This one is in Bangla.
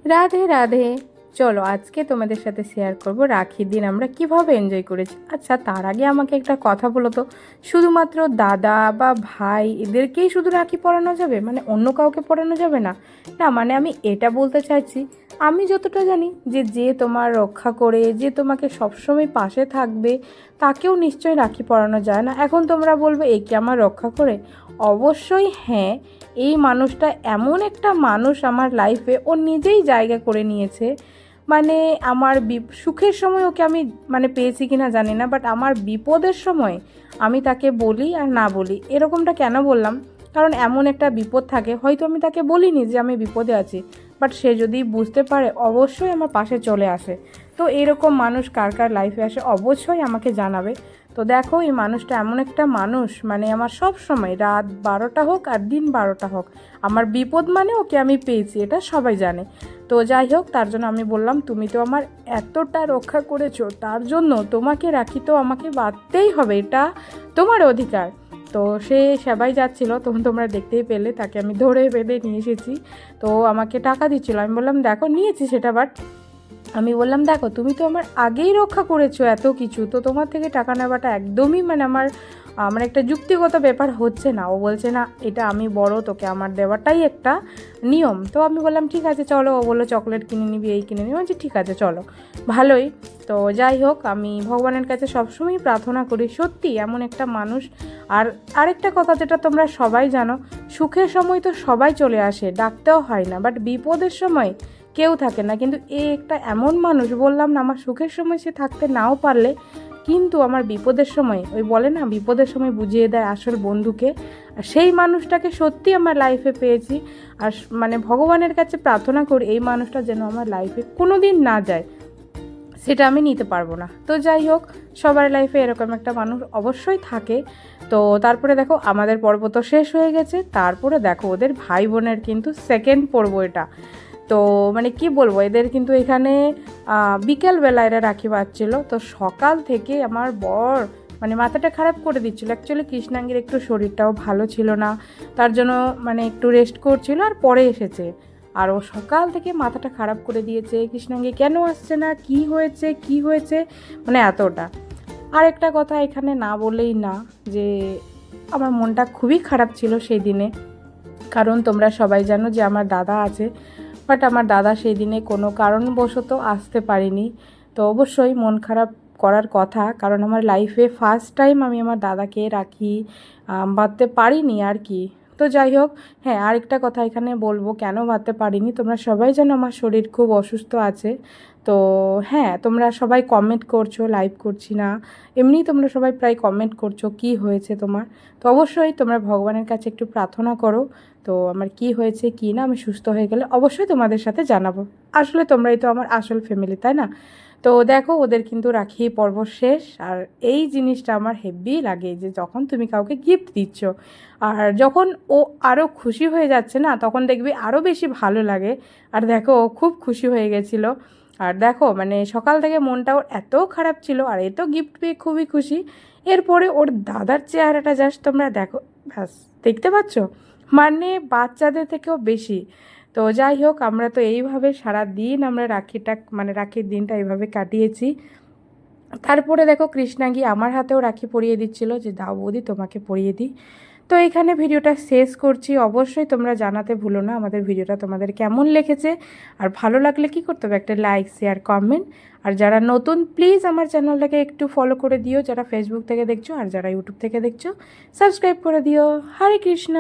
রাধে রাধে। চলো আজকে তোমাদের সাথে শেয়ার করব রাখির দিন আমরা কিভাবে এনজয় করেছি। আচ্ছা, তার আগে আমাকে একটা কথা বলো তো, শুধুমাত্র দাদা বা ভাই এদেরকেই শুধু রাখি পরানো যাবে, মানে অন্য কাউকে পরানো যাবে না? না, মানে আমি এটা বলতে চাইছি, আমি যতটা জানি যে যে তোমার রক্ষা করে, যে তোমাকে সবসময় পাশে থাকবে, তাকেও নিশ্চয়ই রাখি পরানো যায় না। এখন তোমরা বলবে এ কি আমার রক্ষা করে? অবশ্যই হ্যাঁ। এই মানুষটা এমন একটা মানুষ আমার লাইফে, ও নিজেই জায়গা করে নিয়েছে। মানে আমার সুখের সময় ওকে আমি মানে পেয়েছি কিনা জানি না, বাট আমার বিপদের সময় আমি তাকে বলি আর না বলি। এরকমটা কেন বললাম? কারণ এমন একটা বিপদ থাকে, হয়তো আমি তাকে বলিনি যে আমি বিপদে আছি, বাট সে যদি বুঝতে পারে অবশ্যই আমার পাশে চলে আসে। তো এরকম মানুষ কার কার লাইফে আসে অবশ্যই আমাকে জানাবে। তো দেখো, এই মানুষটা এমন একটা মানুষ, মানে আমার সব সময় রাত 12টা হোক আর দিন 12টা হোক, আমার বিপদ মানে ওকে আমি পেয়েছি, এটা সবাই জানে। তো যাই হোক, তার জন্য আমি বললাম তুমি তো আমার এতটা রক্ষা করেছো, তার জন্য তোমাকে রাখি তো আমাকে বাঁধতেই হবে, এটা তোমার অধিকার। তো সে সেবাই যাচ্ছিল, তখন তোমরা দেখতেই পেলে তাকে আমি ধরে বেঁধে নিয়ে এসেছি। তো আমাকে টাকা দিচ্ছিলো, আমি বললাম দেখো নিয়েছি সেটা, বাট আমি বললাম দেখো তুমি তো আমার আগেই রক্ষা করেছো এত কিছু, তো তোমার থেকে টাকা নেওয়াটা একদমই মানে আমার মানে একটা যুক্তিগত ব্যাপার হচ্ছে না। ও বলছে না, এটা আমি বড়, তোকে আমার দেওয়াটাই একটা নিয়ম। তো আমি বললাম ঠিক আছে চলো। ও বললো চকলেট কিনে নিবি, এই কিনে নিবি, বলছি ঠিক আছে চলো, ভালোই। তো যাই হোক, আমি ভগবানের কাছে সবসময় প্রার্থনা করি সত্যি এমন একটা মানুষ। আর আরেকটা কথা যেটা তোমরা সবাই জানো, সুখের সময় তো সবাই চলে আসে, ডাকতেও হয় না, বাট বিপদের সময় কেউ থাকে না। কিন্তু এ একটা এমন মানুষ, বললাম না, আমার সুখের সময় সে থাকতে নাও পারলে, কিন্তু আমার বিপদের সময়, ওই বলে না বিপদের সময় বুঝিয়ে দেয় আসল বন্ধুকে, আর সেই মানুষটাকে সত্যি আমার লাইফে পেয়েছি। আর মানে ভগবানের কাছে প্রার্থনা করি এই মানুষটা যেন আমার লাইফে কোনো দিন না যায়, সেটা আমি নিতে পারবো না। তো যাই হোক, সবার লাইফে এরকম একটা মানুষ অবশ্যই থাকে। তো তারপরে দেখো আমাদের পর্ব তো শেষ হয়ে গেছে, তারপরে দেখো ওদের ভাই বোনের কিন্তু সেকেন্ড পর্ব এটা। তো মানে কি বলবো, এদের কিন্তু এখানে বিকেলবেলা এরা রাখি বাঁধছিল। তো সকাল থেকে আমার বর মানে মাথাটা খারাপ করে দিচ্ছিলো। অ্যাকচুয়ালি কৃষ্ণাঙ্গীর একটু শরীরটাও ভালো ছিল না, তার জন্য মানে একটু রেস্ট করছিল, আর পরে এসেছে। আর ও সকাল থেকে মাথাটা খারাপ করে দিয়েছে, কৃষ্ণাঙ্গী কেন আসছে না, কি হয়েছে কি হয়েছে, মানে এতটা। আর একটা কথা এখানে না বললেই না, যে আমার মনটা খুবই খারাপ ছিল সেই দিনে। কারণ তোমরা সবাই জানো যে আমার দাদা আছে, বাট আমার দাদা সেই দিনে কোনো কারণবশত আসতে পারিনি। তো অবশ্যই মন খারাপ করার কথা, কারণ আমার লাইফে ফার্স্ট টাইম আমি আমার দাদাকে রাখি বাঁধতে পারিনি আর কি। তো যাই হোক, হ্যাঁ আরেকটা কথা এখানে বলবো কেন বাঁধতে পারিনি। তোমরা সবাই জানো আমার শরীর খুব অসুস্থ আছে। তো হ্যাঁ, তোমরা সবাই কমেন্ট করছো, লাইভ করছি না, এমনি তোমরা সবাই প্রায় কমেন্ট করছো কি হয়েছে তোমার। তো অবশ্যই তোমরা ভগবানের কাছে একটু প্রার্থনা করো, তো আমার কি হয়েছে কি না, আমি সুস্থ হয়ে গেলে অবশ্যই তোমাদের সাথে জানাবো। আসলে তোমরাই তো আমার আসল ফ্যামিলি, তাই না? তো দেখো ওদের কিন্তু রাখি পর্ব শেষ, আর এই জিনিসটা আমার হেভি লাগে যে যখন তুমি কাউকে গিফট দিচ্ছ, আর যখন ও আরও খুশি হয়ে যাচ্ছে না, তখন দেখবি আরও বেশি ভালো লাগে। আর দেখো ও খুব খুশি হয়ে গেছিলো। আর দেখো মানে সকাল থেকে মনটা ওর এত খারাপ ছিল, আর এ তো গিফট পেয়ে খুবই খুশি। এরপরে ওর দাদার চেহারাটা জাস্ট তোমরা দেখো, ব্যাস, দেখতে পাচ্ছ, মানে বাচ্চাদের থেকেও বেশি। তো যাই হোক, আমরা তো এইভাবে সারা দিন আমরা রাখিটা মানে রাখির দিনটা এইভাবে কাটিয়েছি। তারপরে দেখো কৃষ্ণাঙ্গী আমার হাতেও রাখি পরিয়ে দিচ্ছিল, যে দাও বৌদি তোমাকে পরিয়ে দিই। তো এখানে ভিডিওটা শেষ করছি। অবশ্যই তোমরা জানাতে ভুলো না আমাদের ভিডিওটা তোমাদের কেমন লেগেছে, আর ভালো লাগলে কি করতে হবে, একটা লাইক শেয়ার কমেন্ট। আর যারা নতুন প্লিজ আমার চ্যানেলটাকে একটু ফলো করে দিও, যারা ফেসবুক থেকে দেখছো, আর যারা ইউটিউব থেকে দেখছো সাবস্ক্রাইব করে দিও। হরে কৃষ্ণ।